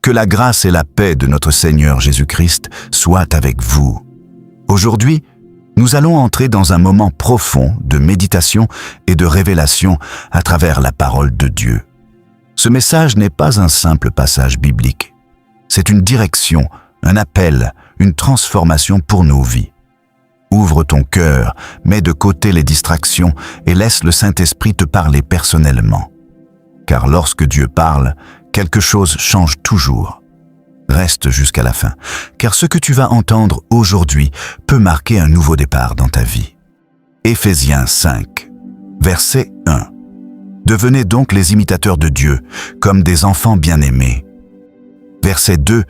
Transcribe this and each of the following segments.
Que la grâce et la paix de notre Seigneur Jésus-Christ soient avec vous. Aujourd'hui, nous allons entrer dans un moment profond de méditation et de révélation à travers la parole de Dieu. Ce message n'est pas un simple passage biblique. C'est une direction, un appel, une transformation pour nos vies. Ouvre ton cœur, mets de côté les distractions et laisse le Saint-Esprit te parler personnellement. Car lorsque Dieu parle, quelque chose change toujours. Reste jusqu'à la fin, car ce que tu vas entendre aujourd'hui peut marquer un nouveau départ dans ta vie. Éphésiens 5, verset 1. Devenez donc les imitateurs de Dieu, comme des enfants bien-aimés. Verset 2.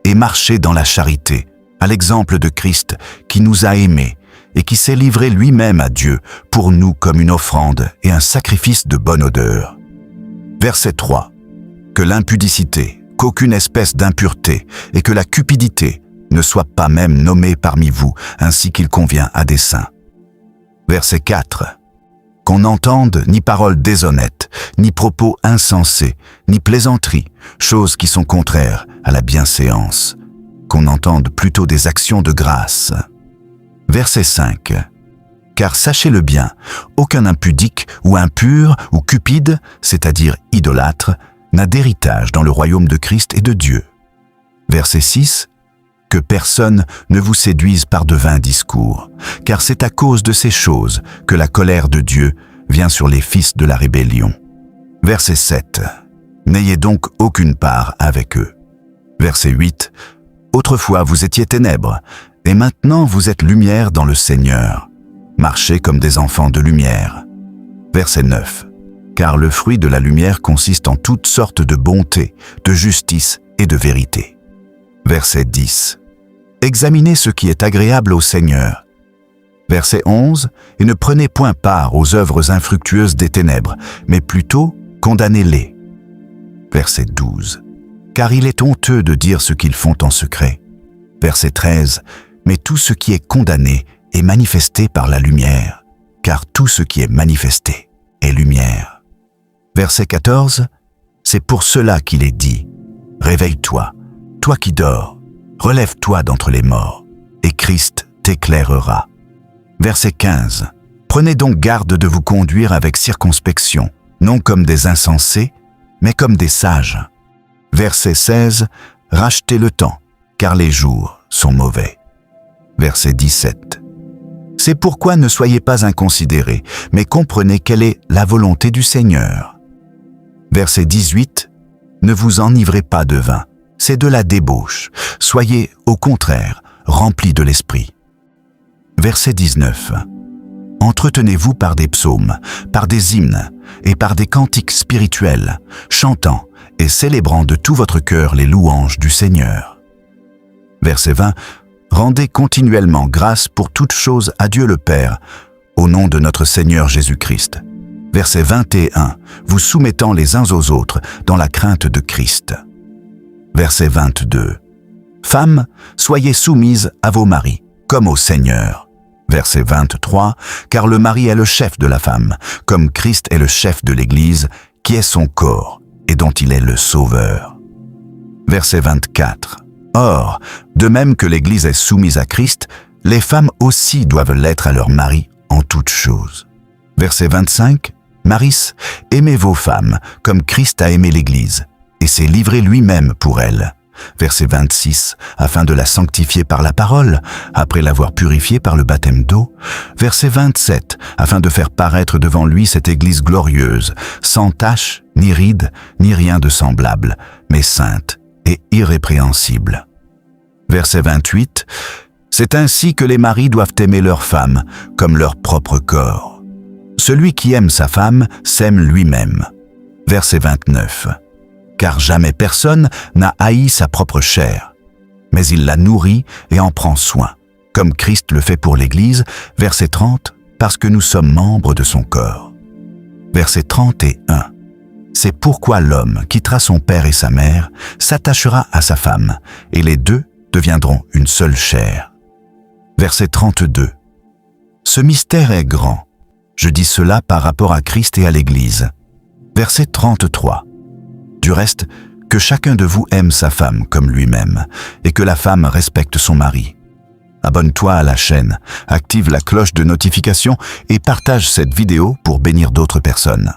Et marchez dans la charité, à l'exemple de Christ, qui nous a aimés et qui s'est livré lui-même à Dieu pour nous comme une offrande et un sacrifice de bonne odeur. Verset 3. Que l'impudicité, qu'aucune espèce d'impureté et que la cupidité ne soient pas même nommées parmi vous, ainsi qu'il convient à des saints. Verset 4. Qu'on n'entende ni paroles déshonnêtes, ni propos insensés, ni plaisanteries, choses qui sont contraires à la bienséance. Qu'on entende plutôt des actions de grâce. Verset 5. Car sachez-le bien, aucun impudique ou impur ou cupide, c'est-à-dire idolâtre, n'a d'héritage dans le royaume de Christ et de Dieu. Verset 6. Que personne ne vous séduise par de vains discours, car c'est à cause de ces choses que la colère de Dieu vient sur les fils de la rébellion. Verset 7. N'ayez donc aucune part avec eux. Verset 8. Autrefois vous étiez ténèbres, et maintenant vous êtes lumière dans le Seigneur. Marchez comme des enfants de lumière. Verset 9. Car le fruit de la lumière consiste en toutes sortes de bonté, de justice et de vérité. Verset 10. Examinez ce qui est agréable au Seigneur. Verset 11. Et ne prenez point part aux œuvres infructueuses des ténèbres, mais plutôt condamnez-les. Verset 12. Car il est honteux de dire ce qu'ils font en secret. Verset 13. Mais tout ce qui est condamné est manifesté par la lumière, car tout ce qui est manifesté est lumière. Verset 14. C'est pour cela qu'il est dit, réveille-toi, toi qui dors, relève-toi d'entre les morts, et Christ t'éclairera. Verset 15. Prenez donc garde de vous conduire avec circonspection, non comme des insensés, mais comme des sages. Verset 16. Rachetez le temps, car les jours sont mauvais. Verset 17. C'est pourquoi ne soyez pas inconsidérés, mais comprenez quelle est la volonté du Seigneur. Verset 18. Ne vous enivrez pas de vin, c'est de la débauche. Soyez, au contraire, remplis de l'esprit. Verset 19. Entretenez-vous par des psaumes, par des hymnes et par des cantiques spirituels, chantant et célébrant de tout votre cœur les louanges du Seigneur. Verset 20. Rendez continuellement grâce pour toutes choses à Dieu le Père, au nom de notre Seigneur Jésus-Christ. Verset 21. Vous soumettant les uns aux autres dans la crainte de Christ. Verset 22. Femmes, soyez soumises à vos maris, comme au Seigneur. Verset 23. Car le mari est le chef de la femme, comme Christ est le chef de l'Église, qui est son corps, et dont il est le Sauveur. Verset 24. Or, de même que l'Église est soumise à Christ, les femmes aussi doivent l'être à leur mari en toutes choses. Verset 25. Maris, aimez vos femmes, comme Christ a aimé l'Église, et s'est livré lui-même pour elle. Verset 26. Afin de la sanctifier par la parole, après l'avoir purifiée par le baptême d'eau. Verset 27. Afin de faire paraître devant lui cette Église glorieuse, sans tache, ni ride, ni rien de semblable, mais sainte et irrépréhensible. Verset 28. C'est ainsi que les maris doivent aimer leurs femmes comme leur propre corps. Celui qui aime sa femme s'aime lui-même. Verset 29. Car jamais personne n'a haï sa propre chair, mais il la nourrit et en prend soin, comme Christ le fait pour l'Église. Verset 30. Parce que nous sommes membres de son corps. Verset 31. C'est pourquoi l'homme quittera son père et sa mère, s'attachera à sa femme, et les deux deviendront une seule chair. Verset 32. Ce mystère est grand. Je dis cela par rapport à Christ et à l'Église. Verset 33. Du reste, que chacun de vous aime sa femme comme lui-même et que la femme respecte son mari. Abonne-toi à la chaîne, active la cloche de notification et partage cette vidéo pour bénir d'autres personnes.